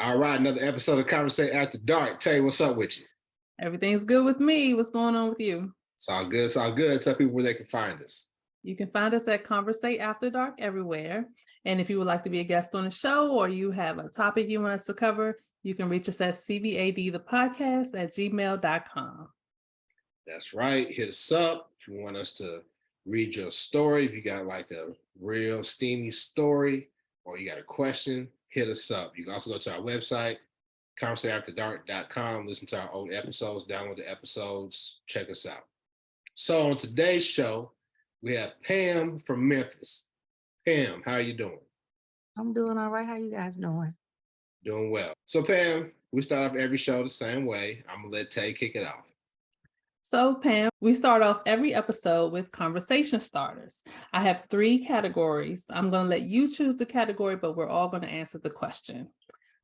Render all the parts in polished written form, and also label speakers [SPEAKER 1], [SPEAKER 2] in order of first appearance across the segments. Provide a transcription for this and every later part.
[SPEAKER 1] All right, another episode of Conversation After Dark. Tay, what's up with you?
[SPEAKER 2] Everything's good with me. What's going on with you?
[SPEAKER 1] It's all good. It's all good. Tell people where they can find us.
[SPEAKER 2] You can find us at Conversate After Dark everywhere. And if you would like to be a guest on the show or you have a topic you want us to cover, you can reach us at CVAD the podcast at gmail.com.
[SPEAKER 1] That's right. Hit us up if you want us to read your story. If you got like a real steamy story or you got a question, hit us up. You can also go to our website, conversateafterdark.com, listen to our old episodes, download the episodes, check us out. So on today's show, we have Pam from Memphis. Pam, how are you doing?
[SPEAKER 3] I'm doing all right. How you guys doing?
[SPEAKER 1] Doing well. So Pam, we start off every show the same way. I'm going to let Tay kick it off.
[SPEAKER 2] So Pam, we start off every episode with conversation starters. I have 3 categories. I'm going to let you choose the category, but we're all going to answer the question.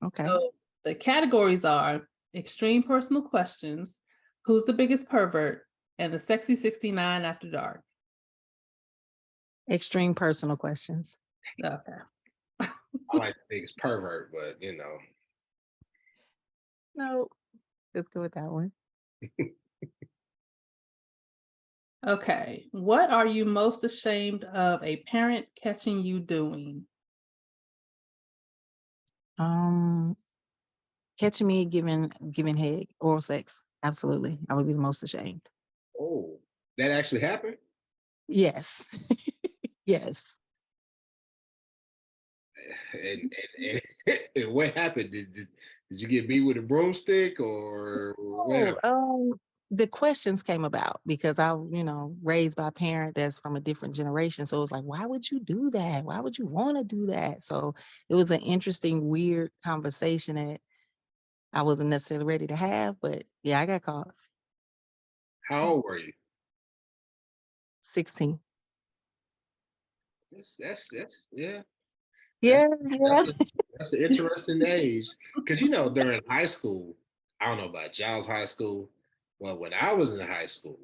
[SPEAKER 3] Okay.
[SPEAKER 2] So the categories are extreme personal questions, who's the biggest pervert, and the sexy 69 after dark.
[SPEAKER 3] Extreme personal questions.
[SPEAKER 2] Okay.
[SPEAKER 1] I like the biggest pervert, but
[SPEAKER 3] No, let's go with that one.
[SPEAKER 2] Okay. What are you most ashamed of a parent catching you doing?
[SPEAKER 3] Catching me giving head, oral sex. Absolutely. I would be the most ashamed.
[SPEAKER 1] Oh, that actually happened?
[SPEAKER 3] Yes. Yes.
[SPEAKER 1] And what happened? Did you get beat with a broomstick or whatever?
[SPEAKER 3] The questions came about because I, raised by a parent that's from a different generation. So it was like, why would you do that? Why would you want to do that? So it was an interesting, weird conversation that I wasn't necessarily ready to have, but yeah, I got caught.
[SPEAKER 1] How old were you?
[SPEAKER 3] 16.
[SPEAKER 1] That's yeah.
[SPEAKER 3] Yeah.
[SPEAKER 1] That's an interesting age. Because during high school, I don't know about y'all's high school, but when I was in high school,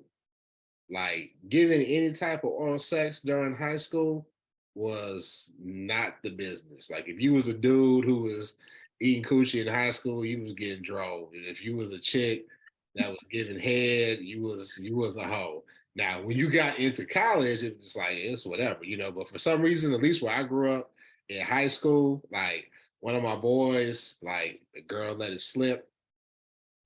[SPEAKER 1] like giving any type of oral sex during high school was not the business. Like if you was a dude who was eating coochie in high school, you was getting drove. And if you was a chick that was giving head, you was a hoe. Now, when you got into college, it was like it's whatever, but for some reason, at least where I grew up in high school, like one of my boys, like the girl let it slip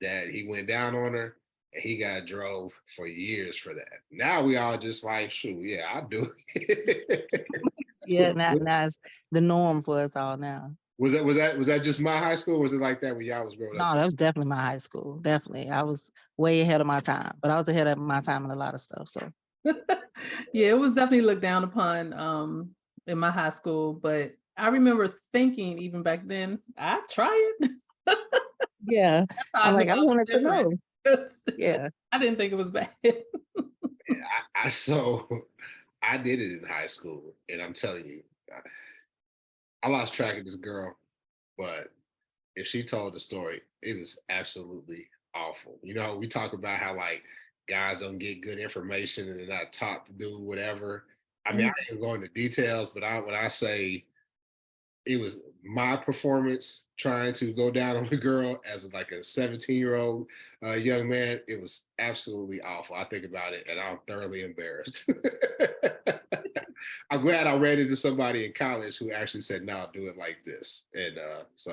[SPEAKER 1] that he went down on her and he got drove for years for that. Now we all just like, shoot, yeah, I'll do it.
[SPEAKER 3] Yeah, now it's the norm for us all now.
[SPEAKER 1] Was that just my high school? Or was it like that when y'all was growing up?
[SPEAKER 3] No, that was definitely my high school. Definitely. I was way ahead of my time, but I was ahead of my time in a lot of stuff. So
[SPEAKER 2] Yeah, it was definitely looked down upon in my high school, but I remember thinking even back then, I'd try it.
[SPEAKER 3] yeah. I wanted to know. Yeah.
[SPEAKER 2] I didn't think it was bad.
[SPEAKER 1] I did it in high school, and I'm telling you, I lost track of this girl, but if she told the story, it was absolutely awful. We talk about how like guys don't get good information and they're not taught to do whatever. I mean, I ain't even go into details, but when I say it was my performance trying to go down on a girl as like a 17-year-old young man, it was absolutely awful. I think about it and I'm thoroughly embarrassed. I'm glad I ran into somebody in college who actually said, no, do it like this. And so,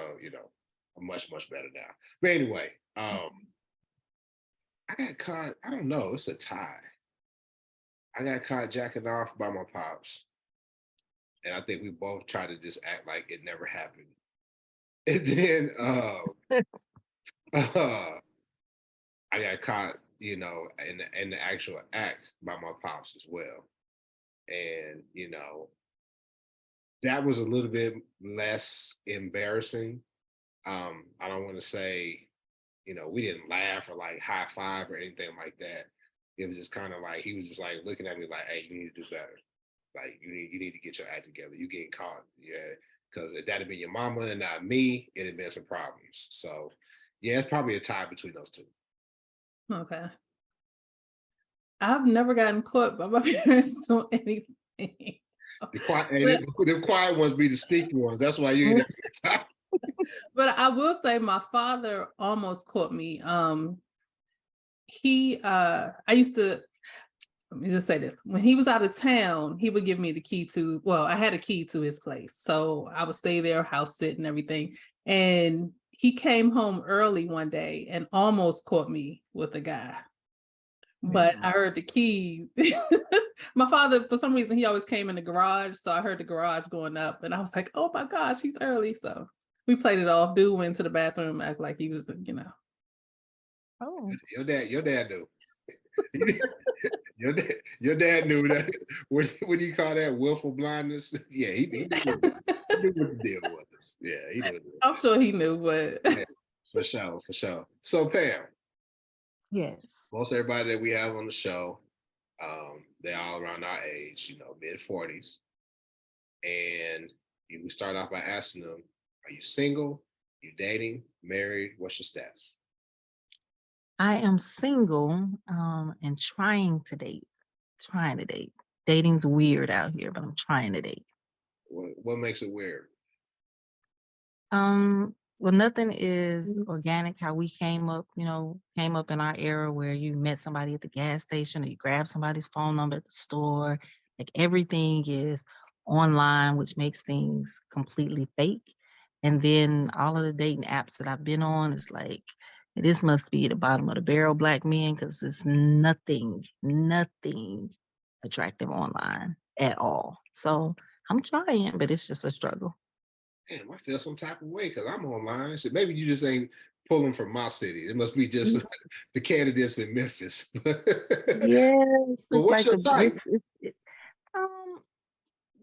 [SPEAKER 1] I'm much, much better now. But anyway, I got caught, I don't know, it's a tie. I got caught jacking off by my pops. And I think we both tried to just act like it never happened. And then I got caught, in the actual act by my pops as well. And, that was a little bit less embarrassing. I don't want to say, we didn't laugh or like high five or anything like that. It was just kind of like, he was just like looking at me like, hey, you need to do better. Like you need to get your act together. You getting caught. Yeah. Because if that had been your mama and not me, it'd have been some problems. So yeah, it's probably a tie between those two.
[SPEAKER 2] Okay. I've never gotten caught by my parents doing anything.
[SPEAKER 1] The quiet ones be the sneaky ones. That's why you ain't
[SPEAKER 2] But I will say my father almost caught me. I used to, let me just say this. When he was out of town, he would give me the key to, well, I had a key to his place. So I would stay there, house sit and everything. And he came home early one day and almost caught me with a guy. But I heard the key. My father, for some reason, he always came in the garage. So I heard the garage going up and I was like, oh my gosh, he's early. So we played it off. Dude went to the bathroom, act like he was,
[SPEAKER 3] Oh,
[SPEAKER 1] Your dad knew. Your dad knew that. What do you call that? Willful blindness? Yeah, he knew what the deal was. Yeah, he knew.
[SPEAKER 2] I'm sure he knew, but
[SPEAKER 1] Yeah, for sure. So Pam,
[SPEAKER 3] yes.
[SPEAKER 1] most everybody that we have on the show, they're all around our age, mid-40s. And we start off by asking them, are you single? You dating? Married? What's your status?
[SPEAKER 3] I am single and trying to date. Trying to date. Dating's weird out here, but I'm trying to date.
[SPEAKER 1] What makes it weird?
[SPEAKER 3] Well, nothing is organic. How we came up in our era where you met somebody at the gas station or you grab somebody's phone number at the store. Like everything is online, which makes things completely fake. And then all of the dating apps that I've been on, it's like this must be the bottom of the barrel, black men, because it's nothing attractive online at all. So I'm trying, but it's just a struggle.
[SPEAKER 1] Damn, I feel some type of way because I'm online. So maybe you just ain't pulling from my city. It must be just the candidates in Memphis.
[SPEAKER 3] Yes,
[SPEAKER 1] But
[SPEAKER 3] it's
[SPEAKER 1] what's
[SPEAKER 3] like
[SPEAKER 1] your type?
[SPEAKER 3] um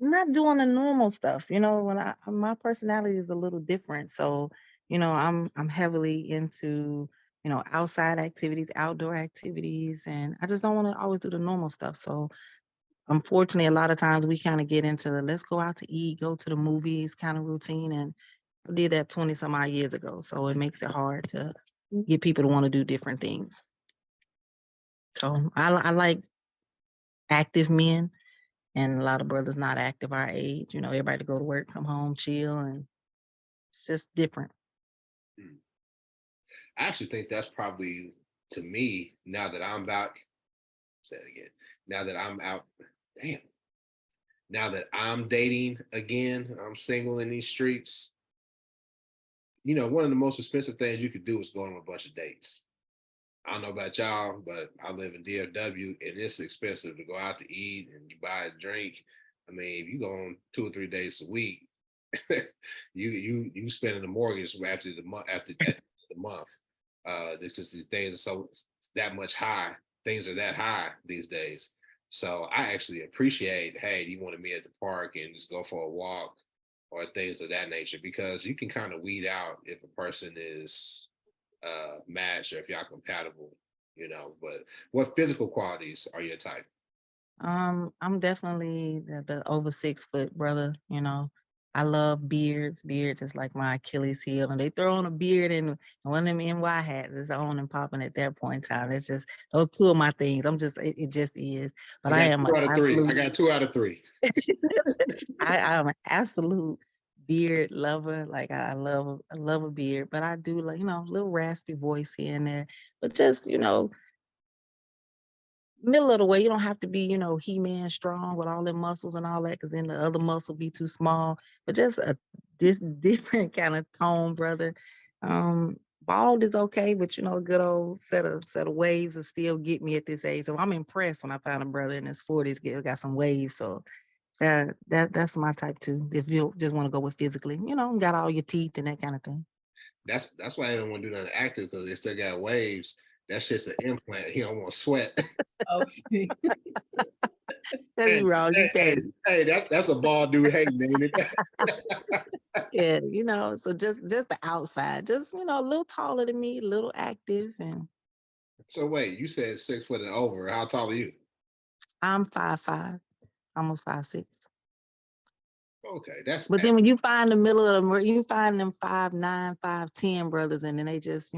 [SPEAKER 3] not doing the normal stuff. When my personality is a little different. So, I'm heavily into, outside activities, outdoor activities, and I just don't want to always do the normal stuff. So unfortunately, a lot of times we kind of get into the let's go out to eat, go to the movies kind of routine. And I did that 20 some odd years ago. So it makes it hard to get people to want to do different things. So I like active men and a lot of brothers not active our age. Everybody go to work, come home, chill, and it's just different.
[SPEAKER 1] I actually think that's probably, to me, now that I'm back, say it again, now that I'm out, damn, now that I'm dating again, I'm single in these streets, one of the most expensive things you could do is go on a bunch of dates. I don't know about y'all, but I live in DFW and it's expensive to go out to eat and you buy a drink. I mean, if you go on 2 or 3 days a week, you spending the mortgage after the month. It's just the things are so that much high. Things are that high these days. So I actually appreciate, hey, do you want to meet at the park and just go for a walk or things of that nature? Because you can kind of weed out if a person is match or if y'all compatible, but what physical qualities are your type?
[SPEAKER 3] I'm definitely the over 6 foot brother. I love beards. Beards is like my Achilles heel, and they throw on a beard and one of them NY hats is on and popping at that point in time. It's just those two of my things. It just is. But I am an absolute.
[SPEAKER 1] I got 2 out of 3.
[SPEAKER 3] I'm an absolute beard lover. Like I love a beard, but I do like little raspy voice here and there. But just middle of the way. You don't have to be, He-Man strong with all the muscles and all that, because then the other muscle be too small. But just this different kind of tone, brother. Bald is okay, but a good old set of waves will still get me at this age. So I'm impressed when I find a brother in his 40s got some waves. So that's my type too. If you just want to go with physically, got all your teeth and that kind of thing.
[SPEAKER 1] That's why I don't want to do nothing active because they still got waves. That shit's an implant. He don't want to sweat.
[SPEAKER 2] oh, see.
[SPEAKER 3] That's wrong. You can't.
[SPEAKER 1] Hey, that's a bald dude hating, ain't it?
[SPEAKER 3] Yeah, so just the outside, just a little taller than me, a little active, and
[SPEAKER 1] So wait, you said 6 foot and over. How tall are you?
[SPEAKER 3] I'm 5'5", almost 5'6".
[SPEAKER 1] Okay, that's.
[SPEAKER 3] But then when you find the middle of them, you find them 5'9", 5'10" brothers, and then they just,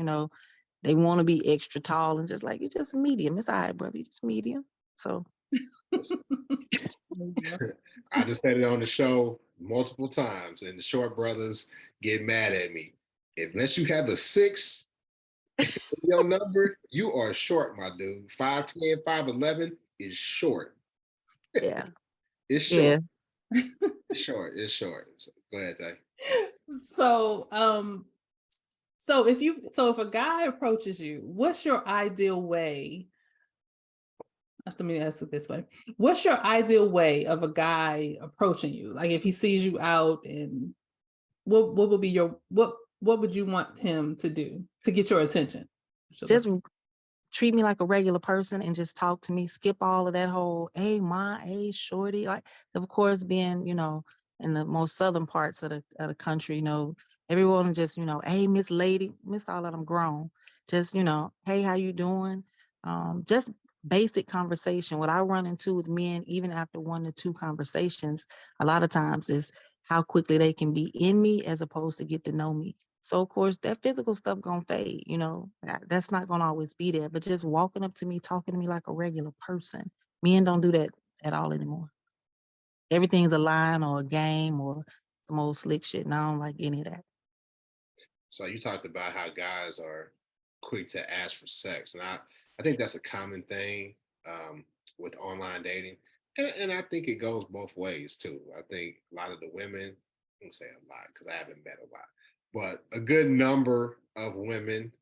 [SPEAKER 3] they want to be extra tall and just like, you're just medium. It's all right, brother. You're just medium. So
[SPEAKER 1] I just had it on the show multiple times, and the short brothers get mad at me. Unless you have a 6 in your number, you are short, my dude. 5'10", 5'11" is short.
[SPEAKER 3] Yeah.
[SPEAKER 1] It's
[SPEAKER 3] Yeah.
[SPEAKER 1] short. It's short. It's short. So, go ahead, Tay.
[SPEAKER 2] So, if a guy approaches you, what's your ideal way? Let me ask it this way. What's your ideal way of a guy approaching you? Like if he sees you out, and what would be what would you want him to do to get your attention?
[SPEAKER 3] Just treat me like a regular person and just talk to me. Skip all of that whole, hey, hey, shorty. Like, of course, being, in the most southern parts of the country, everyone just, hey, Miss Lady, Miss all of them grown. Just, hey, how you doing? Just basic conversation. What I run into with men, even after 1 to 2 conversations, a lot of times is how quickly they can be in me as opposed to get to know me. So, of course, that physical stuff gonna fade, that's not gonna always be there. But just walking up to me, talking to me like a regular person. Men don't do that at all anymore. Everything's a line or a game or some old slick shit, and I don't like any of that.
[SPEAKER 1] So you talked about how guys are quick to ask for sex, and I think that's a common thing with online dating, and I think it goes both ways too. I think a lot of the women, I don't say a lot because I haven't met a lot, but a good number of women,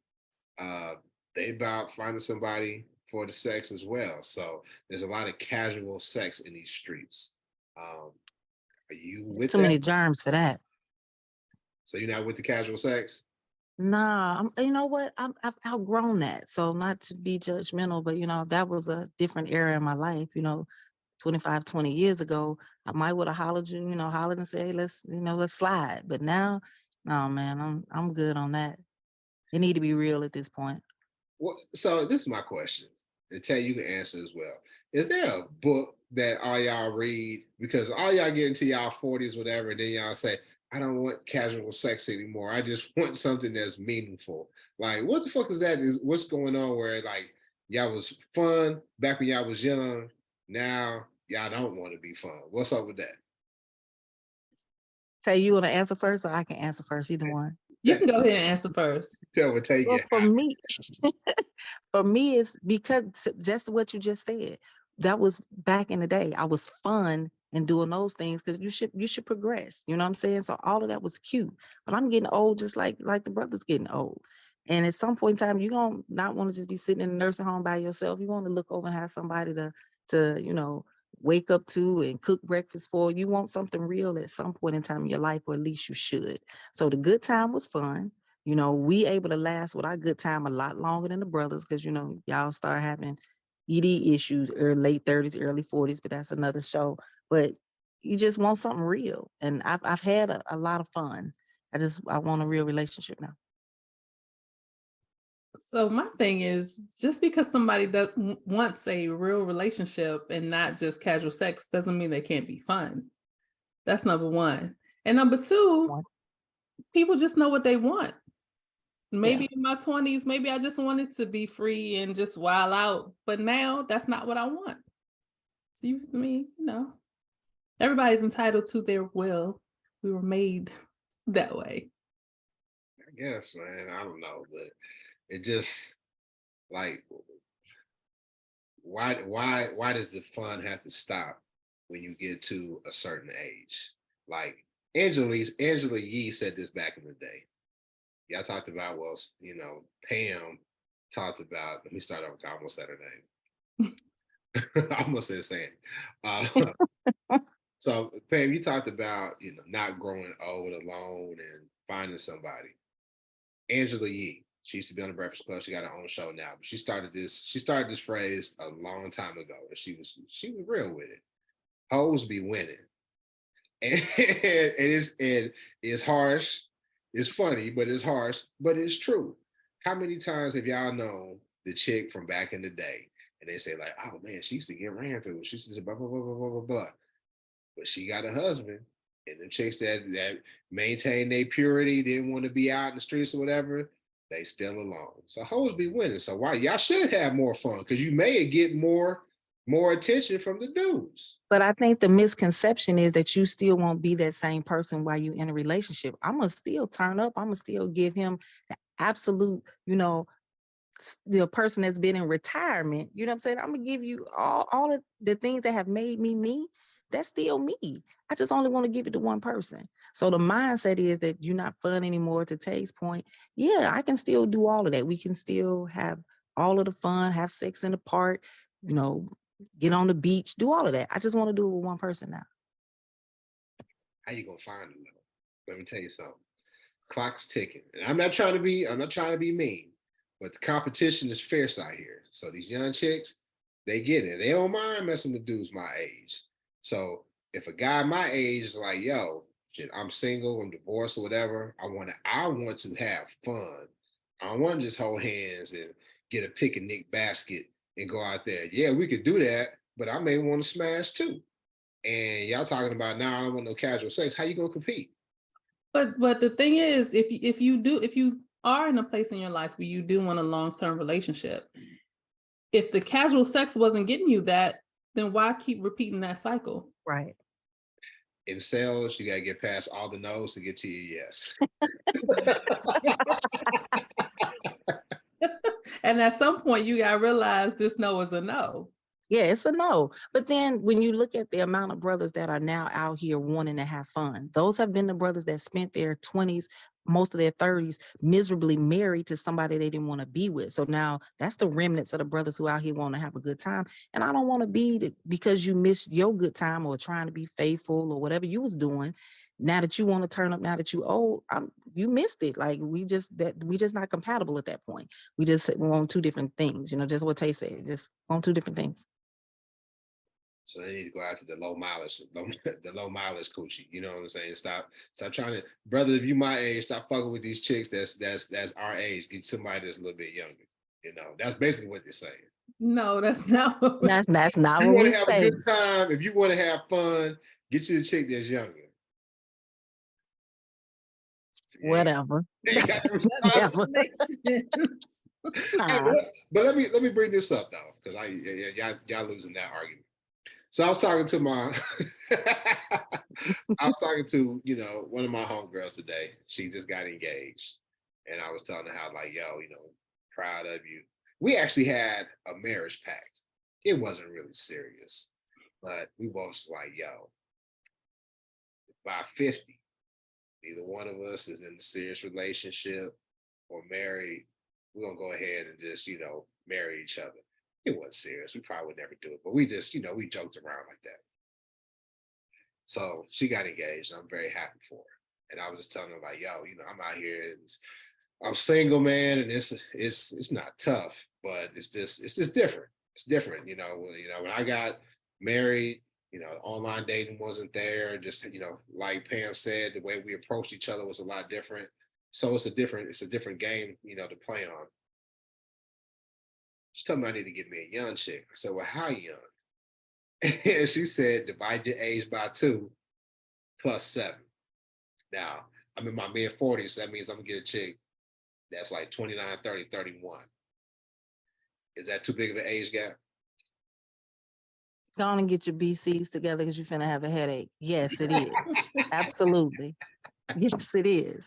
[SPEAKER 1] they about finding somebody for the sex as well. So there's a lot of casual sex in these streets. Are you
[SPEAKER 3] There's
[SPEAKER 1] with
[SPEAKER 3] too
[SPEAKER 1] that?
[SPEAKER 3] many germs for that.
[SPEAKER 1] So you're not with the casual sex?
[SPEAKER 3] Nah, you know what? I've outgrown that. So not to be judgmental, but that was a different era in my life. 25, 20 years ago, I might would have hollered hollered and said, hey, let's slide. But now, no, man, I'm good on that. It need to be real at this point.
[SPEAKER 1] Well, so this is my question. And Tay, you can answer as well. Is there a book that all y'all read? Because all y'all get into y'all 40s, whatever, and then y'all say, I don't want casual sex anymore. I just want something that's meaningful. Like, what the fuck is that? What's going on where like y'all was fun back when y'all was young? Now y'all don't want to be fun. What's up with that?
[SPEAKER 3] Tay, you want to answer first, or I can answer first? Either one.
[SPEAKER 2] You can go ahead and answer first.
[SPEAKER 1] Tell me, Tay.
[SPEAKER 3] Well, for me, for me, it's because just what you just said. That was back in the day. I was fun and doing those things because you should progress. You know what I'm saying? So all of that was cute. But I'm getting old, just like the brother's getting old. And at some point in time, you're gonna not want to just be sitting in a nursing home by yourself. You want to look over and have somebody to wake up to and cook breakfast for. You want something real at some point in time in your life, or at least you should. So the good time was fun. We able to last with our good time a lot longer than the brothers because, y'all start having ED issues late 30s, early 40s, but that's another show. But you just want something real. And I've had a lot of fun. I want a real relationship now.
[SPEAKER 2] So my thing is, just because somebody wants a real relationship and not just casual sex doesn't mean they can't be fun. That's number one. And number two, people just know what they want. Maybe in my 20s, maybe I just wanted to be free and just wild out. But now that's not what I want. So everybody's entitled to their will. We were made that way.
[SPEAKER 1] I guess, man. I don't know, but it just like why does the fun have to stop when you get to a certain age? Like Angela Yee said this back in the day. Y'all talked about, Pam talked about, let me start over, I almost said her name. I almost said Sam. So Pam, you talked about, not growing old alone and finding somebody. Angela Yee, she used to be on the Breakfast Club. She got her own show now, but she started this phrase a long time ago, and she was real with it. Hoes be winning. And it's harsh. It's funny, but it's harsh, but it's true. How many times have y'all known the chick from back in the day and they say like, oh man, she used to get ran through. She used to blah, blah, blah, blah, blah, blah, blah. But she got a husband, and the chicks that maintain their purity, didn't want to be out in the streets or whatever, they still alone. So hoes be winning. So why y'all should have more fun because you may get more more attention from the dudes.
[SPEAKER 3] But I think the misconception is that you still won't be that same person while you in a relationship. I'm gonna still turn up. I'm gonna still give him the absolute, the person that's been in retirement. You know what I'm saying? I'm gonna give you all of the things that have made me me. That's still me. I just only want to give it to one person. So the mindset is that you're not fun anymore. To Tay's point, yeah, I can still do all of that. We can still have all of the fun, have sex in the park, you know, get on the beach, do all of that. I just want to do it with one person now.
[SPEAKER 1] How you gonna find them though? Let me tell you something. Clock's ticking, and I'm not trying to be mean, but the competition is fierce out here. So these young chicks, they get it. They don't mind messing with dudes my age. So if a guy my age is like, yo, shit, I'm single, I'm divorced or whatever, I want to have fun. I don't want to just hold hands and get a picnic basket and go out there. Yeah, we could do that, but I may want to smash too. And y'all talking about now, I don't want no casual sex. How you gonna compete?
[SPEAKER 2] But the thing is, if you are in a place in your life where you do want a long-term relationship, if the casual sex wasn't getting you that, then why keep repeating that cycle?
[SPEAKER 3] Right.
[SPEAKER 1] In sales, you gotta get past all the no's to get to your yes.
[SPEAKER 2] And at some point, you gotta realize this no is a no.
[SPEAKER 3] Yeah, it's a no. But then when you look at the amount of brothers that are now out here wanting to have fun, those have been the brothers that spent their 20s, most of their 30s, miserably married to somebody they didn't want to be with. So now that's the remnants of the brothers who out here want to have a good time. And I don't want to be because you missed your good time or trying to be faithful or whatever you was doing. Now that you want to turn up, now that you old, you missed it. Like we just not compatible at that point. We just want two different things. Just what Tay said. Just want two different things.
[SPEAKER 1] So they need to go after the low mileage coochie. You know what I'm saying? Stop trying to, brother. If you my age, stop fucking with these chicks. That's our age. Get somebody that's a little bit younger. That's basically what they're saying.
[SPEAKER 2] No, that's not.
[SPEAKER 3] That's not
[SPEAKER 1] you
[SPEAKER 3] what
[SPEAKER 1] want
[SPEAKER 3] we
[SPEAKER 1] to have
[SPEAKER 3] say.
[SPEAKER 1] a good time. If you want to have fun, get you a chick that's younger.
[SPEAKER 3] Whatever.
[SPEAKER 2] That makes sense.
[SPEAKER 1] But let me bring this up though, because y'all losing that argument. So I was talking to one of my homegirls today. She just got engaged, and I was telling her how like, yo, proud of you. We actually had a marriage pact. It wasn't really serious, but we both was like, yo, by 50, either one of us is in a serious relationship or married. We're gonna go ahead and just, marry each other. It wasn't serious. We probably would never do it, but we just, we joked around like that. So she got engaged, and I'm very happy for her. And I was just telling her like, yo, I'm out here, and I'm single, man, and it's not tough, but it's just different. It's different, when I got married, online dating wasn't there. Just, like Pam said, the way we approached each other was a lot different. So it's a different game, to play on. She told me I need to get me a young chick. I said, well, how young? And she said, divide your age by 2 plus 7. Now, I'm in my mid-40s, so that means I'm going to get a chick that's like 29, 30, 31. Is that too big of an age gap?
[SPEAKER 3] Go on and get your BCs together because you're finna have a headache. Yes, it is. Absolutely. Yes, it is.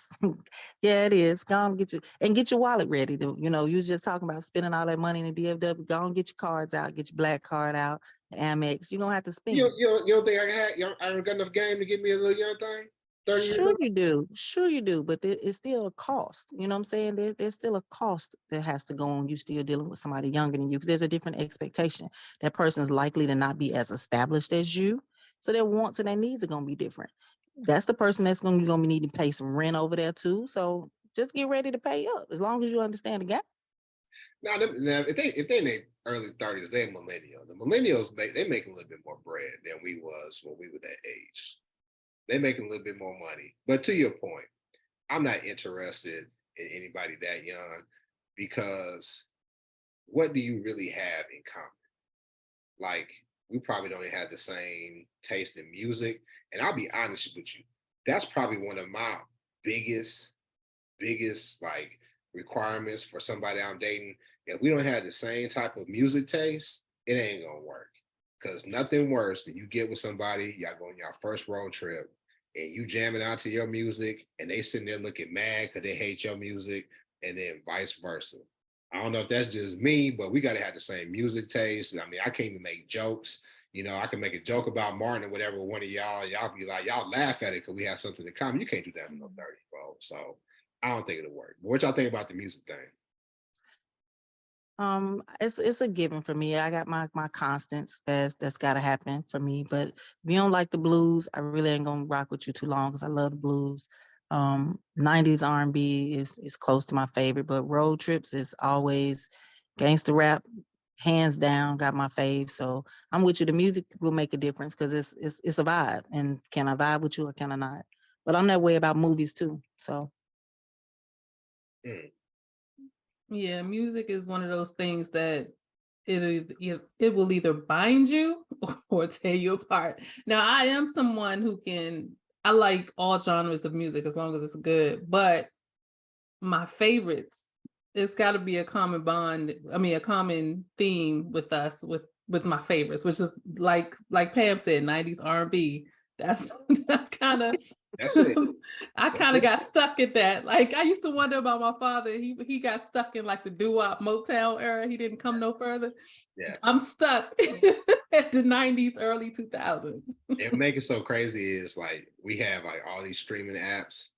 [SPEAKER 3] Yeah, it is. Go on and get your wallet ready. You was just talking about spending all that money in the DFW. Go on, get your cards out, get your black card out, the Amex. You're gonna have to spend.
[SPEAKER 1] You don't think I don't got enough game to get me a little young thing?
[SPEAKER 3] Sure you do. Sure you do. But it's still a cost. You know what I'm saying? There's still a cost that has to go on. You still dealing with somebody younger than you because there's a different expectation. That person's likely to not be as established as you. So their wants and their needs are gonna be different. That's the person that's gonna be needing to pay some rent over there too. So just get ready to pay up as long as you understand the gap.
[SPEAKER 1] Now if they in their early 30s, they're millennial. The millennials they make a little bit more bread than we was when we were that age. They making a little bit more money. But to your point, I'm not interested in anybody that young because what do you really have in common? Like, we probably don't even have the same taste in music. And I'll be honest with you, that's probably one of my biggest like requirements for somebody I'm dating. If we don't have the same type of music taste, it ain't gonna work. Because nothing worse than you get with somebody, y'all go on your first road trip, and you jamming out to your music, and they sitting there looking mad because they hate your music, and then vice versa. I don't know if that's just me, but we got to have the same music taste. I mean, I can't even make jokes. I can make a joke about Martin or whatever with one of y'all. Y'all be like, y'all laugh at it because we have something in common. You can't do that with no 30, bro. So I don't think it'll work. But what y'all think about the music thing?
[SPEAKER 3] It's a given for me. I got my constants that's gotta happen for me. But if you don't like the blues, I really ain't gonna rock with you too long because I love the blues. 90s R&B is close to my favorite, but road trips is always gangster rap, hands down, got my fave. So I'm with you. The music will make a difference because it's a vibe. And can I vibe with you or can I not? But I'm that way about movies too. So
[SPEAKER 2] Yeah, music is one of those things that it will either bind you or tear you apart. Now, I am someone I like all genres of music as long as it's good, but my favorites, it's got to be a common bond. I mean, a common theme with us with my favorites, which is like Pam said, 90s R&B. That's kind of
[SPEAKER 1] That's it.
[SPEAKER 2] I kind of got stuck at that. Like I used to wonder about my father. He got stuck in like the doo-wop Motown era. He didn't come no further.
[SPEAKER 1] Yeah.
[SPEAKER 2] I'm stuck at the 90s, early 2000s.
[SPEAKER 1] It make it so crazy is like we have like all these streaming apps,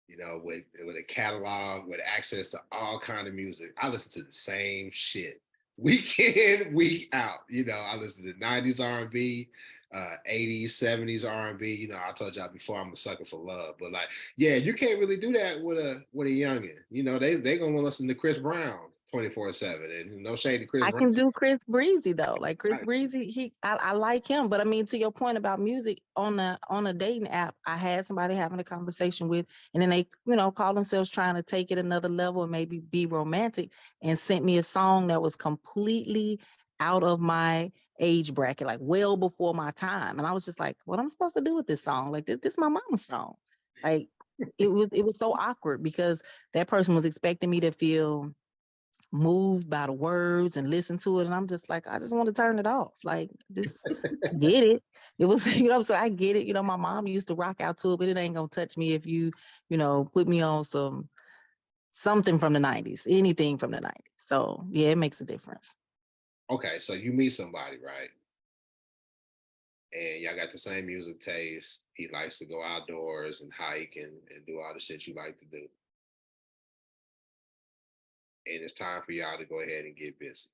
[SPEAKER 1] with a catalog, with access to all kind of music. I listen to the same shit week in, week out. I listen to the 90s R&B, 80s, 70s R&B. I told y'all before I'm a sucker for love, but like, yeah, you can't really do that with a youngin. They gonna want to listen to Chris Brown 24/7, and no shade to Chris
[SPEAKER 3] I
[SPEAKER 1] Brown.
[SPEAKER 3] can do Chris Breezy though. Like Chris
[SPEAKER 1] Right.
[SPEAKER 3] Breezy, I like him. But I mean, to your point about music on a dating app, I had somebody having a conversation with, and then they, call themselves trying to take it another level and maybe be romantic, and sent me a song that was completely out of my age bracket, like well before my time. And I was just like, what am I supposed to do with this song? Like this is my mama's song. Like it was so awkward because that person was expecting me to feel moved by the words and listen to it, and I'm just like, I just want to turn it off. Like this, get it. It was, so I get it. My mom used to rock out to it, but it ain't gonna touch me if you, put me on something from the 90s, anything from the 90s. So yeah, it makes a difference.
[SPEAKER 1] Okay, so you meet somebody, right? And y'all got the same music taste. He likes to go outdoors and hike and do all the shit you like to do. And it's time for y'all to go ahead and get busy.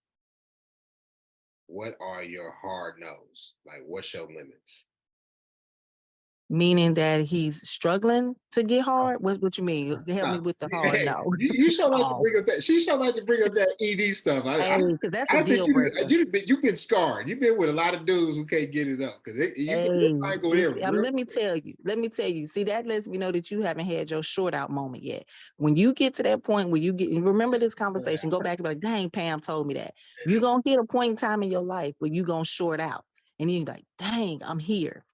[SPEAKER 1] What are your hard no's? Like, what's your limits?
[SPEAKER 3] Meaning that he's struggling to get hard? What you mean? Help me with the hard
[SPEAKER 1] Hey,
[SPEAKER 3] no.
[SPEAKER 1] you sure like to bring up that. She sure like to bring up that ED stuff.
[SPEAKER 3] Because that's a
[SPEAKER 1] I
[SPEAKER 3] deal
[SPEAKER 1] think
[SPEAKER 3] breaker.
[SPEAKER 1] you've been scarred. You've been with a lot of dudes who can't get it up because might go there.
[SPEAKER 3] Let me tell you. See, that lets me know that you haven't had your short out moment yet. When you get to that point where remember this conversation, go back and be like, dang, Pam told me that. You're going to hit a point in time in your life where you're going to short out. And then you're like, dang, I'm here.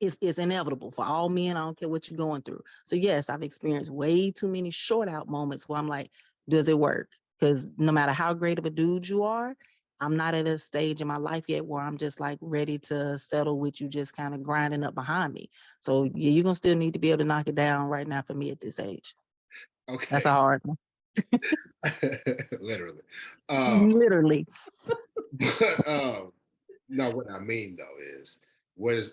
[SPEAKER 3] It's inevitable for all men. I don't care what you're going through. So yes, I've experienced way too many short out moments where I'm like, does it work? Because no matter how great of a dude you are, I'm not at a stage in my life yet where I'm just like ready to settle with you just kind of grinding up behind me. So yeah, you're gonna still need to be able to knock it down right now for me at this age.
[SPEAKER 1] Okay.
[SPEAKER 3] That's a hard one.
[SPEAKER 1] Literally.
[SPEAKER 3] Literally.
[SPEAKER 1] But no, what I mean though is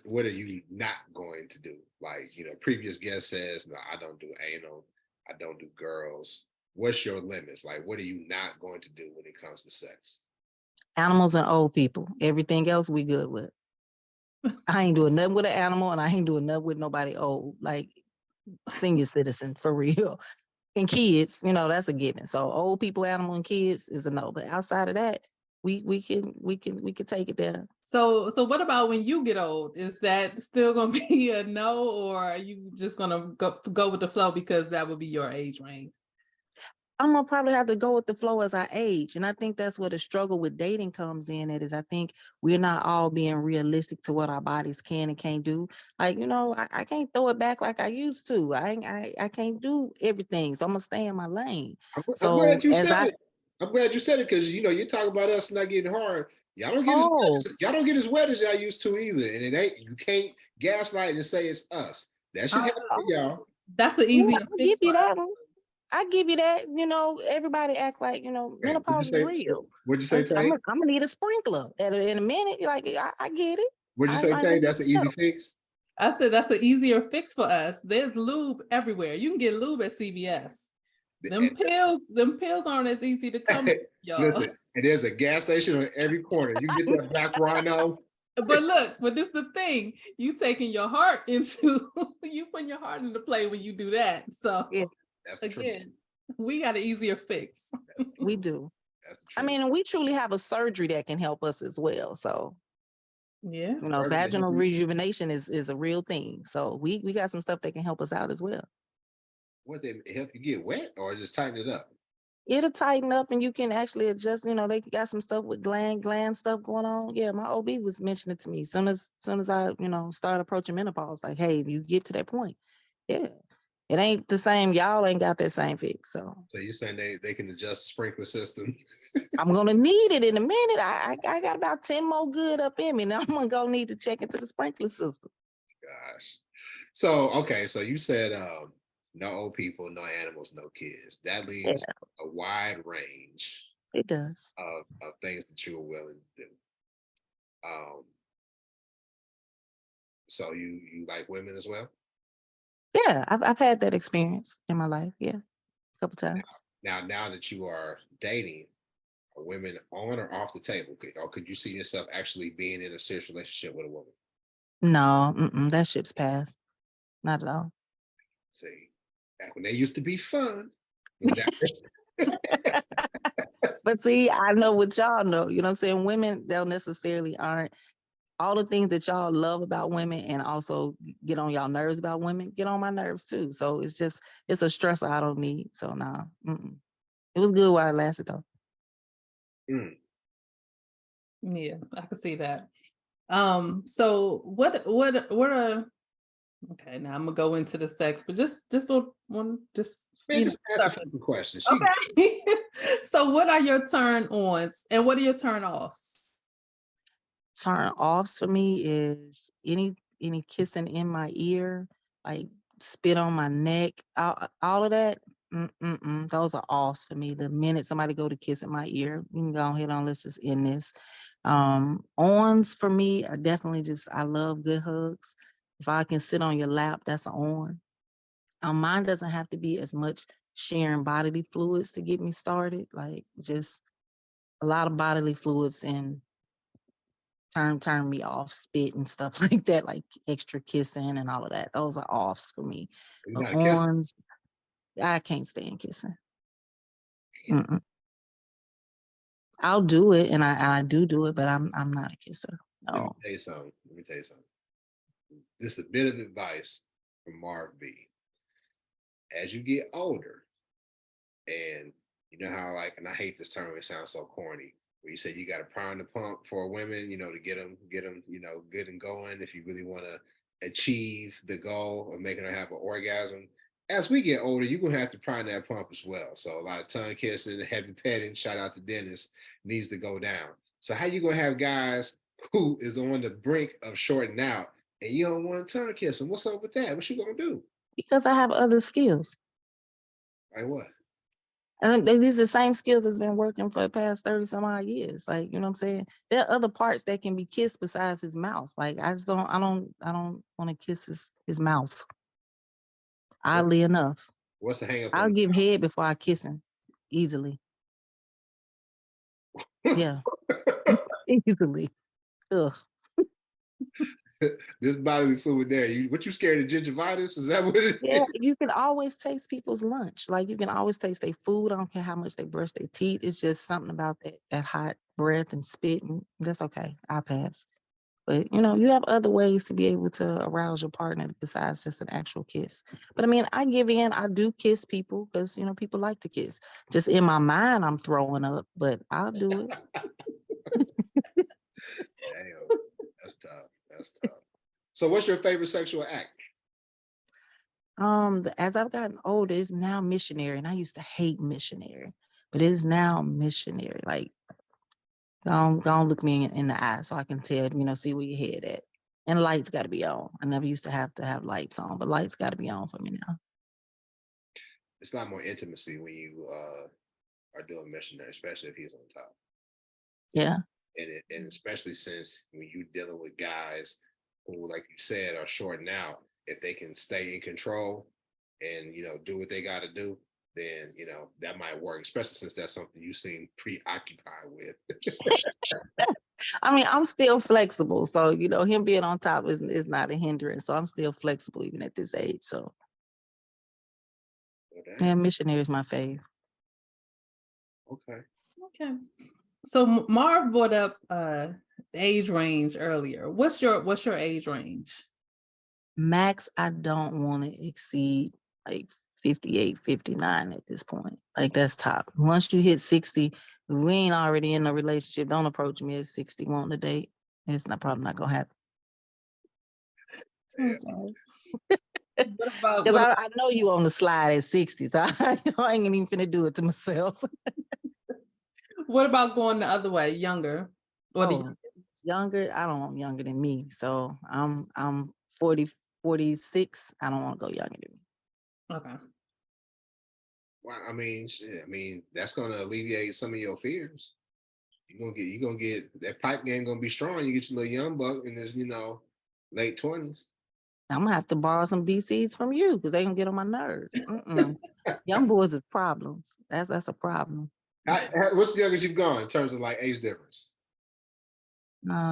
[SPEAKER 1] what are you not going to do? Like, previous guest says, no, I don't do anal, I don't do girls. What's your limits? Like, what are you not going to do when it comes to sex?
[SPEAKER 3] Animals and old people. Everything else we good with. I ain't doing nothing with an animal, and I ain't doing nothing with nobody old, like senior citizen for real. And kids, that's a given. So old people, animal, and kids is a no. But outside of that, we can take it there.
[SPEAKER 2] So what about when you get old? Is that still gonna be a no, or are you just gonna go with the flow because that would be your age range?
[SPEAKER 3] I'm gonna probably have to go with the flow as I age. And I think that's where the struggle with dating comes in. It is, I think we're not all being realistic to what our bodies can and can't do. Like, I can't throw it back like I used to. I can't do everything. So I'm gonna stay in my lane.
[SPEAKER 1] I'm glad you said
[SPEAKER 3] it.
[SPEAKER 1] I'm glad you said it because you talk about us not getting hard. Y'all don't get y'all don't get as wet as y'all used to either. And it ain't, you can't gaslight and say it's us. That should happen for y'all.
[SPEAKER 2] That's an
[SPEAKER 3] Yeah,
[SPEAKER 2] easy
[SPEAKER 3] I'll give you that one. I give you that. Everybody act like, menopause is real.
[SPEAKER 1] What'd you say, Tay?
[SPEAKER 3] I'm gonna need a sprinkler in a minute. Like, I get it.
[SPEAKER 1] What'd you say, Tay? That's an easy fix?
[SPEAKER 2] I said that's an easier fix for us. There's lube everywhere. You can get lube at CVS. Them pills aren't as easy to come, y'all.
[SPEAKER 1] Listen, and there's a gas station on every corner. You get that Black Rhino.
[SPEAKER 2] But this is the thing. You taking your heart into you putting your heart into play when you do that. So
[SPEAKER 3] yeah,
[SPEAKER 1] that's
[SPEAKER 2] again, we got an easier fix.
[SPEAKER 3] We do.
[SPEAKER 1] That's
[SPEAKER 3] I mean, and we truly have a surgery that can help us as well. So
[SPEAKER 2] yeah,
[SPEAKER 3] vaginal rejuvenation is a real thing. So we got some stuff that can help us out as well.
[SPEAKER 1] What, they help you get wet or just tighten it up?
[SPEAKER 3] It'll tighten up and you can actually adjust. They got some stuff with gland stuff going on. Yeah, my OB was mentioning it to me. Soon as I, start approaching menopause, like, hey, if you get to that point, yeah, it ain't the same. Y'all ain't got that same fix. So
[SPEAKER 1] you're saying they can adjust the sprinkler system?
[SPEAKER 3] I'm gonna need it in a minute. I got about 10 more good up in me. Now I'm gonna need to check into the sprinkler system.
[SPEAKER 1] Gosh. So okay, so you said no old people, no animals, no kids. That leaves a wide range.
[SPEAKER 3] It does.
[SPEAKER 1] Of things that you are willing to do. So you like women as well?
[SPEAKER 3] Yeah, I've had that experience in my life. Yeah, a couple times.
[SPEAKER 1] Now that you are dating, are women on or off the table? Or could you see yourself actually being in a serious relationship with a woman?
[SPEAKER 3] No, that ship's passed. Not at all.
[SPEAKER 1] See, back when they used to be fun.
[SPEAKER 3] But see, I know what y'all know. You know what I'm saying? Women, they'll necessarily aren't. All the things that y'all love about women and also get on y'all nerves about women, get on my nerves too. So it's a stressor I don't need. So nah. It was good while it lasted though.
[SPEAKER 2] Yeah, I can see that. So what are okay, now I'm gonna go into the sex, but just one
[SPEAKER 1] ask some questions.
[SPEAKER 2] Okay. So what are your turn-ons and what are your turn-offs?
[SPEAKER 3] Turn-offs for me is any kissing in my ear, like spit on my neck, all of that. Those are offs for me. The minute somebody go to kiss in my ear, you can go ahead on, let's just end this. Ons for me are definitely I love good hugs. If I can sit on your lap, that's an on. Mine doesn't have to be as much sharing bodily fluids to get me started, like just a lot of bodily fluids and turn me off, spit and stuff like that, like extra kissing and all of that. Those are offs for me. But ons, I can't stand kissing. I'll do it, and I do it, but I'm not a kisser. No.
[SPEAKER 1] Let me tell you something. This is a bit of advice from Marv B. As you get older, and you know how, like, and I hate this term, it sounds so corny, where you say you got to prime the pump for women, to get them, good and going if you really want to achieve the goal of making her have an orgasm. As we get older, you're going to have to prime that pump as well. So a lot of tongue kissing, heavy petting, shout out to Dennis, needs to go down. So how you going to have guys who is on the brink of shorting out and you don't want to tongue kiss them? What's up with that? What you going to do?
[SPEAKER 3] Because I have other skills.
[SPEAKER 1] Like what?
[SPEAKER 3] And these are the same skills that's been working for the past 30 some odd years. Like, you know what I'm saying? There are other parts that can be kissed besides his mouth. Like, I don't want to kiss his mouth. Oddly enough.
[SPEAKER 1] What's the hang up?
[SPEAKER 3] I'll give head before I kiss him. Easily. Yeah. Easily. Ugh.
[SPEAKER 1] This bodily fluid there. What you scared of gingivitis? Is that what it is?
[SPEAKER 3] You can always taste people's lunch. Like, you can always taste their food. I don't care how much they brush their teeth. It's just something about that hot breath and spitting. That's okay. I'll pass. But, you have other ways to be able to arouse your partner besides just an actual kiss. But, I mean, I give in. I do kiss people because, people like to kiss. Just in my mind, I'm throwing up, but I'll do it.
[SPEAKER 1] Damn, that's tough. That's tough. So what's your favorite sexual act?
[SPEAKER 3] As I've gotten older, it's now missionary. And I used to hate missionary, but it's now missionary. Like, Go on, look me in the eye so I can tell, see where your head at. And lights got to be on. I never used to have lights on, but lights got to be on for me now.
[SPEAKER 1] It's a lot more intimacy when you are doing missionary, especially if he's on top.
[SPEAKER 3] Yeah.
[SPEAKER 1] And especially since when you're dealing with guys who, like you said, are shorting out, if they can stay in control and do what they got to do, then that might work. Especially since that's something you seem preoccupied with.
[SPEAKER 3] I mean, I'm still flexible, so him being on top is not a hindrance. So I'm still flexible even at this age. So yeah, missionary is my fave.
[SPEAKER 1] Okay.
[SPEAKER 2] So Marv brought up the age range earlier. What's your age range?
[SPEAKER 3] Max, I don't want to exceed like 58, 59 at this point. Like that's top. Once you hit 60, we ain't already in a relationship. Don't approach me at 60 wanting to date. It's probably not gonna happen.
[SPEAKER 2] Okay.
[SPEAKER 3] Because I know you on the slide at 60, so I ain't even finna do it to myself.
[SPEAKER 2] What about going the other way, younger?
[SPEAKER 3] Younger? I don't want younger than me. So I'm 40, 46. I don't want to go younger than me.
[SPEAKER 2] Okay.
[SPEAKER 1] Well, I mean, shit. I mean, that's gonna alleviate some of your fears. You're gonna get that pipe game gonna be strong. You get your little young buck in this, late 20s.
[SPEAKER 3] I'm gonna have to borrow some BCs from you because they gonna get on my nerves. Young boys is problems. That's a problem.
[SPEAKER 1] What's the youngest you've gone in terms of like age difference?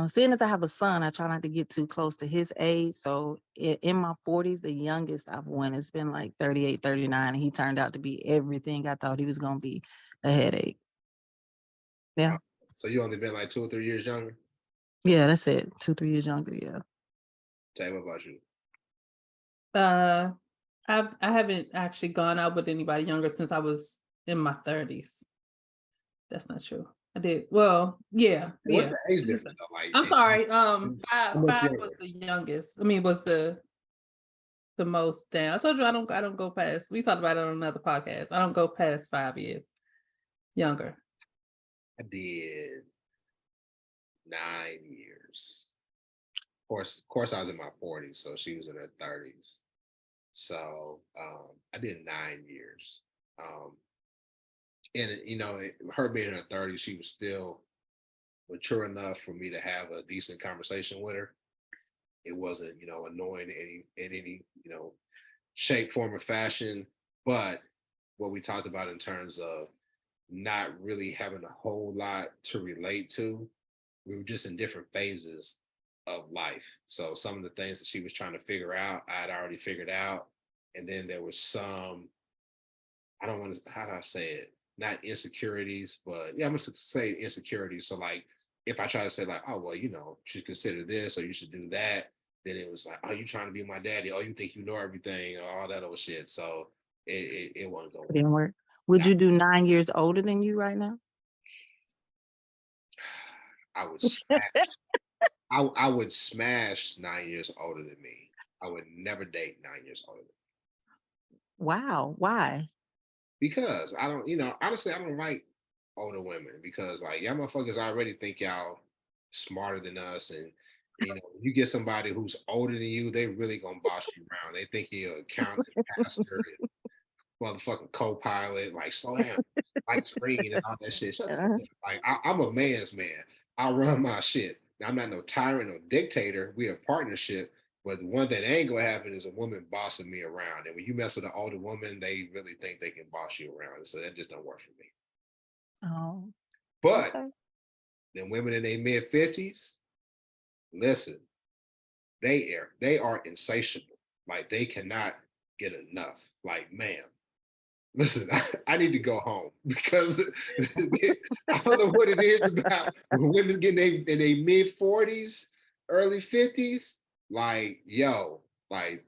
[SPEAKER 3] Seeing as I have a son, I try not to get too close to his age. So in my 40s, the youngest I've won has been like 38, 39. And he turned out to be everything I thought he was going to be, a headache. Yeah.
[SPEAKER 1] So you only been like 2 or 3 years younger?
[SPEAKER 3] Yeah, that's it. 2, 3 years younger, yeah.
[SPEAKER 1] Tay, what about you?
[SPEAKER 2] I haven't actually gone out with anybody younger since I was in my 30s. That's not true. I did. Well, yeah.
[SPEAKER 1] What's the age difference? Like,
[SPEAKER 2] I'm sorry. Five was the youngest. I mean, was the most down. I told you I don't go past. We talked about it on another podcast. I don't go past 5 years younger.
[SPEAKER 1] I did 9 years. Of course, I was in my 40s, so she was in her 30s. So I did 9 years. And her being in her 30s, she was still mature enough for me to have a decent conversation with her. It wasn't, annoying in any shape, form, or fashion. But what we talked about in terms of not really having a whole lot to relate to, we were just in different phases of life. So some of the things that she was trying to figure out, I had already figured out. And then there was some, I don't want to, how do I say it? Not insecurities, but yeah, I'm going to say insecurities. So like, if I try to say like, oh, well, you should consider this or you should do that, then it was like, oh, you trying to be my daddy? Oh, you think you know everything or all that old shit. So it won't go.
[SPEAKER 3] It didn't work. Would you do 9 years older than you right now?
[SPEAKER 1] I would smash. I would smash 9 years older than me. I would never date 9 years older than me.
[SPEAKER 3] Wow. Why?
[SPEAKER 1] Because I don't, honestly, I don't like older women because like y'all motherfuckers already think y'all smarter than us. And you get somebody who's older than you, they really gonna boss you around. They think you're an accountant, pastor, and motherfucking co-pilot, like slow down, light screen and all that shit. Shut the fuck up. Like I'm a man's man. I run my shit. Now, I'm not no tyrant or dictator. We a partnership. But the one thing that ain't gonna happen is a woman bossing me around. And when you mess with an older woman, they really think they can boss you around. And so that just don't work for me.
[SPEAKER 3] Oh.
[SPEAKER 1] But then women in their mid-50s, listen, they are insatiable. Like they cannot get enough. Like, ma'am, listen, I need to go home because I don't know what it is about when women getting in their mid-40s, early 50s. Like, yo, like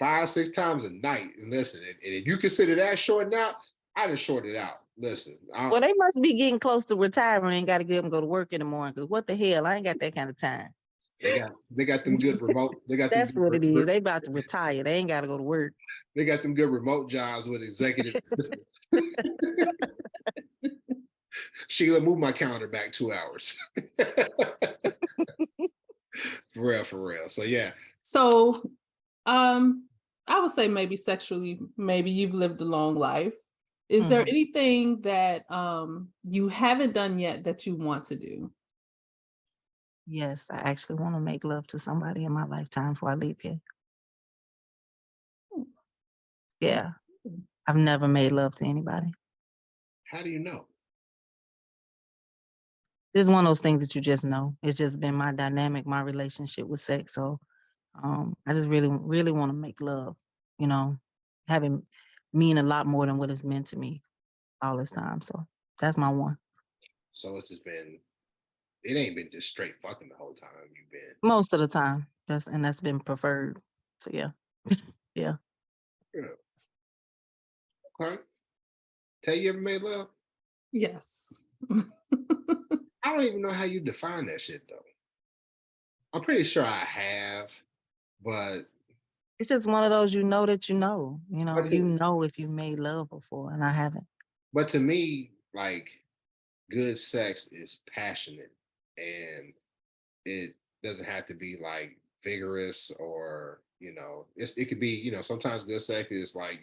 [SPEAKER 1] 5-6 times a night. And listen, and if you consider that shorting out, I just shorted out. Listen.
[SPEAKER 3] Well, they must be getting close to retirement and got to get them go to work in the morning. Because what the hell? I ain't got that kind of time.
[SPEAKER 1] They got them good remote.
[SPEAKER 3] That's what it is. They about to retire. They ain't got to go to work.
[SPEAKER 1] They got them good remote jobs with executive assistants. Sheila, move my calendar back 2 hours. For real. So yeah.
[SPEAKER 2] So, I would say maybe sexually, maybe you've lived a long life. Is there anything that you haven't done yet that you want to do?
[SPEAKER 3] Yes, I actually want to make love to somebody in my lifetime before I leave here. Yeah, I've never made love to anybody.
[SPEAKER 1] How do you know?
[SPEAKER 3] It's one of those things that you just know. It's just been my dynamic, my relationship with sex. So I just really, really want to make love, you know, having mean a lot more than what it's meant to me all this time. So that's my one.
[SPEAKER 1] So it's just been, it ain't been just straight fucking the whole time you've been.
[SPEAKER 3] Most of the time. That's been preferred. So yeah. Yeah.
[SPEAKER 1] Okay. Tay, you ever made love?
[SPEAKER 2] Yes.
[SPEAKER 1] I don't even know how you define that shit though. I'm pretty sure I have, but
[SPEAKER 3] It's just one of those that you know.
[SPEAKER 1] But
[SPEAKER 3] You
[SPEAKER 1] to,
[SPEAKER 3] know if you made love before, and I haven't.
[SPEAKER 1] but to me, like good sex is passionate and it doesn't have to be like vigorous or it could be sometimes good sex is like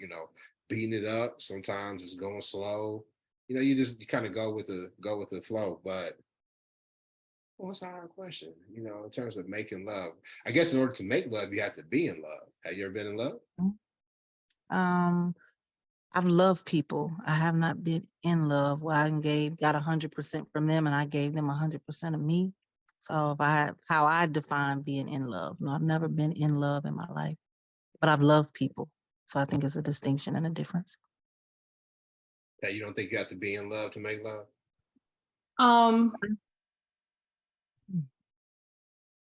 [SPEAKER 1] beating it up, sometimes it's going slow, you kind of go with the flow. But what's the hard question, in terms of making love? I guess in order to make love you have to be in love. Have you ever been in love?
[SPEAKER 3] Um, I've loved people. I have not been in love where I got 100% from them and I gave them 100% of me. So how I define being in love. No, I've never been in love in my life, but I've loved people. So I think it's a distinction and a difference.
[SPEAKER 1] That you don't think you have to be in love to make love?
[SPEAKER 2] Um,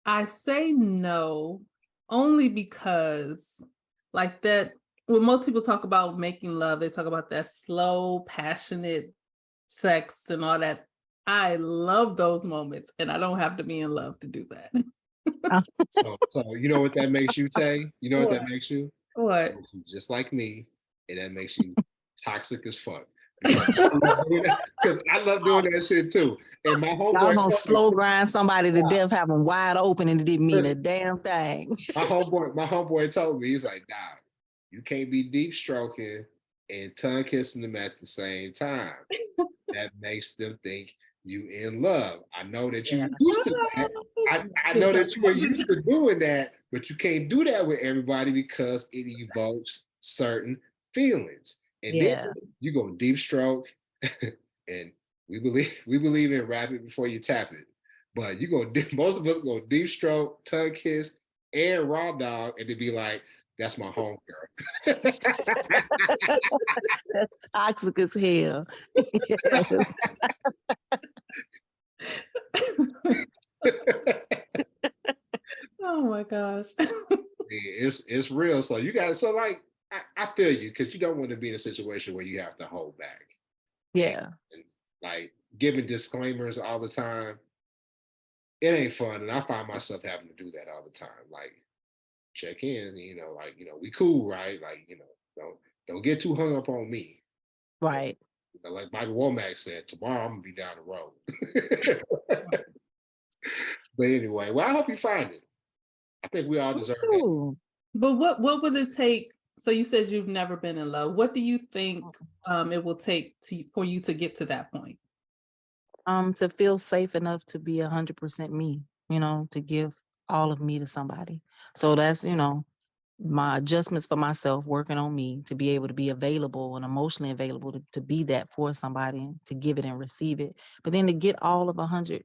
[SPEAKER 2] I say no, only because like that, when most people talk about making love, they talk about that slow, passionate sex and all that. I love those moments and I don't have to be in love to do that.
[SPEAKER 1] So you know what that makes you, Tay? You know what that
[SPEAKER 2] What?
[SPEAKER 1] makes you?
[SPEAKER 2] What?
[SPEAKER 1] That makes you just like me, and that makes you toxic as fuck. Because I love doing that shit too. And my
[SPEAKER 3] Y'all
[SPEAKER 1] homeboy
[SPEAKER 3] gonna slow
[SPEAKER 1] told me,
[SPEAKER 3] grind somebody to death, have them wide open, and it didn't mean a damn thing.
[SPEAKER 1] my homeboy told me, he's like, nah, you can't be deep stroking and tongue kissing them at the same time. That makes them think you in love. I know that you used to that. I know that you are used to doing that, but you can't do that with everybody because it evokes certain feelings. And then you go deep stroke, and we believe in wrap it before you tap it. But most of us go deep stroke, tongue kiss, and raw dog, and to be like, that's my home girl.
[SPEAKER 3] Toxic as hell.
[SPEAKER 2] Oh my gosh.
[SPEAKER 1] It's real. So you guys, so like I feel you, because you don't want to be in a situation where you have to hold back.
[SPEAKER 3] Yeah.
[SPEAKER 1] And like giving disclaimers all the time, it ain't fun. And I find myself having to do that all the time. Like check in, we cool, right? Like, don't get too hung up on me.
[SPEAKER 3] Right.
[SPEAKER 1] Like Michael Womack said, tomorrow I'm gonna be down the road. But anyway, well, I hope you find it. I think we all deserve it.
[SPEAKER 2] But what would it take? So you said you've never been in love. What do you think it will take for you to get to that point?
[SPEAKER 3] To feel safe enough to be 100% me, to give all of me to somebody. So that's, my adjustments for myself, working on me to be able to be available and emotionally available to be that for somebody and to give it and receive it. But then to get all of 100%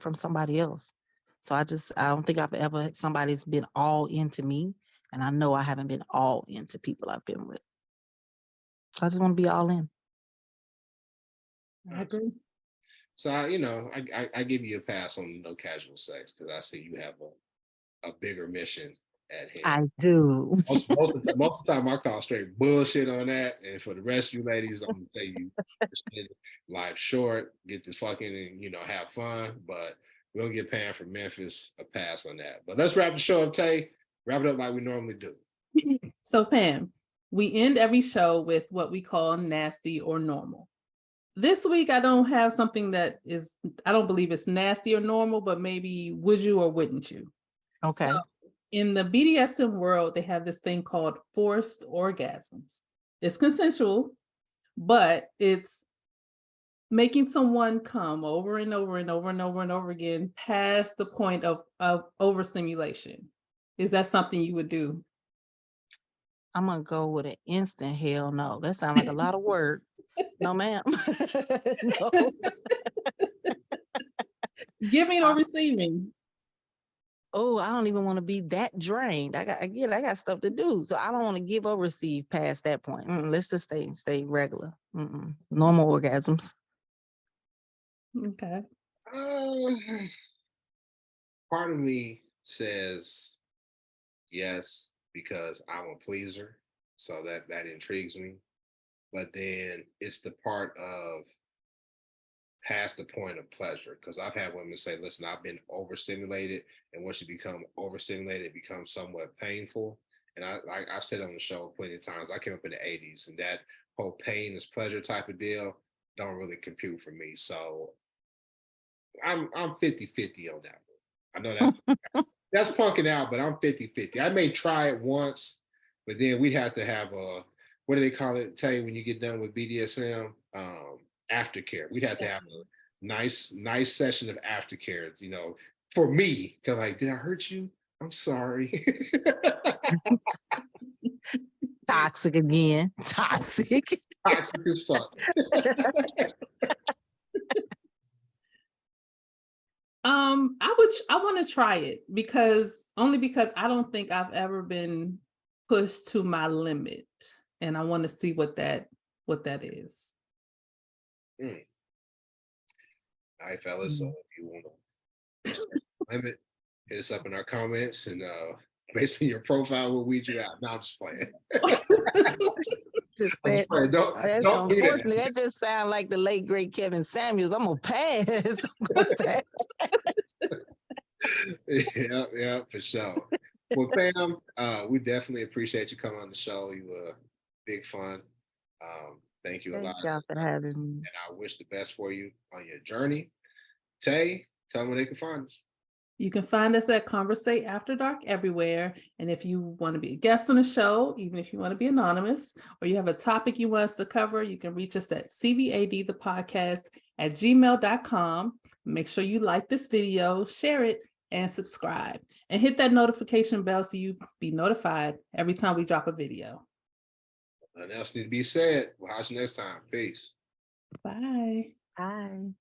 [SPEAKER 3] from somebody else. So I don't think I've ever, somebody's been all into me. And I know I haven't been all into people I've been with. So I just want to be all in.
[SPEAKER 2] I agree.
[SPEAKER 1] So I give you a pass on no casual sex because I see you have a bigger mission at hand.
[SPEAKER 3] I do.
[SPEAKER 1] most of the time I call straight bullshit on that. And for the rest of you ladies, I'm gonna tell you, life short, get this fucking and have fun. But we don't get paying for Memphis a pass on that. But let's wrap the show up, Tay. Wrap it up like we normally do.
[SPEAKER 2] So Pam, we end every show with what we call nasty or normal. This week I don't have something that is, I don't believe it's nasty or normal, but maybe would you or wouldn't you?
[SPEAKER 3] Okay.
[SPEAKER 2] So, in the BDSM world, they have this thing called forced orgasms. It's consensual, but it's making someone come over and over and over and over and over again past the point of overstimulation. Is that something you would do?
[SPEAKER 3] I'm gonna go with an instant hell no. That sounds like a lot of work. No, ma'am. No.
[SPEAKER 2] Giving or receiving?
[SPEAKER 3] Oh, I don't even want to be that drained. I got stuff to do. So I don't want to give or receive past that point. Let's just stay regular. Normal orgasms.
[SPEAKER 2] Okay.
[SPEAKER 1] Part of me says yes because I'm a pleaser, so that intrigues me. But then it's the part of past the point of pleasure, because I've had women say, "Listen, I've been overstimulated, and once you become overstimulated, it becomes somewhat painful." And I've said on the show plenty of times, I came up in the '80s, and that whole pain is pleasure type of deal don't really compute for me. So I'm 50-50 on that one. I know that's punking out, but I'm 50-50. I may try it once, but then we'd have to have a, what do they call it? Tell you when you get done with BDSM, aftercare. We'd have to have a nice session of aftercare, for me. Cause like, did I hurt you? I'm sorry.
[SPEAKER 3] Toxic again. Toxic.
[SPEAKER 1] Toxic as fuck.
[SPEAKER 2] I want to try it because I don't think I've ever been pushed to my limit, and I want to see what that is.
[SPEAKER 1] All right, fellas. So if you want to limit, hit us up in our comments, and based on your profile, we'll weed you out. No, I'm just playing. Don't do
[SPEAKER 3] Unfortunately,
[SPEAKER 1] that.
[SPEAKER 3] that just sounds like the late great Kevin Samuels. I'm gonna pass.
[SPEAKER 1] Yeah, for sure. Well, Pam, we definitely appreciate you coming on the show. You were big fun. Thank you a lot.
[SPEAKER 3] Thank y'all for having me.
[SPEAKER 1] And I wish the best for you on your journey. Tay, tell them where they can find us.
[SPEAKER 2] You can find us at Conversate After Dark everywhere. And if you want to be a guest on the show, even if you want to be anonymous, or you have a topic you want us to cover, you can reach us at CVAD the podcast at gmail.com. Make sure you like this video, share it, and subscribe. And hit that notification bell so you be notified every time we drop a video.
[SPEAKER 1] Nothing else need to be said. We'll see you next time. Peace.
[SPEAKER 2] Bye.
[SPEAKER 3] Bye.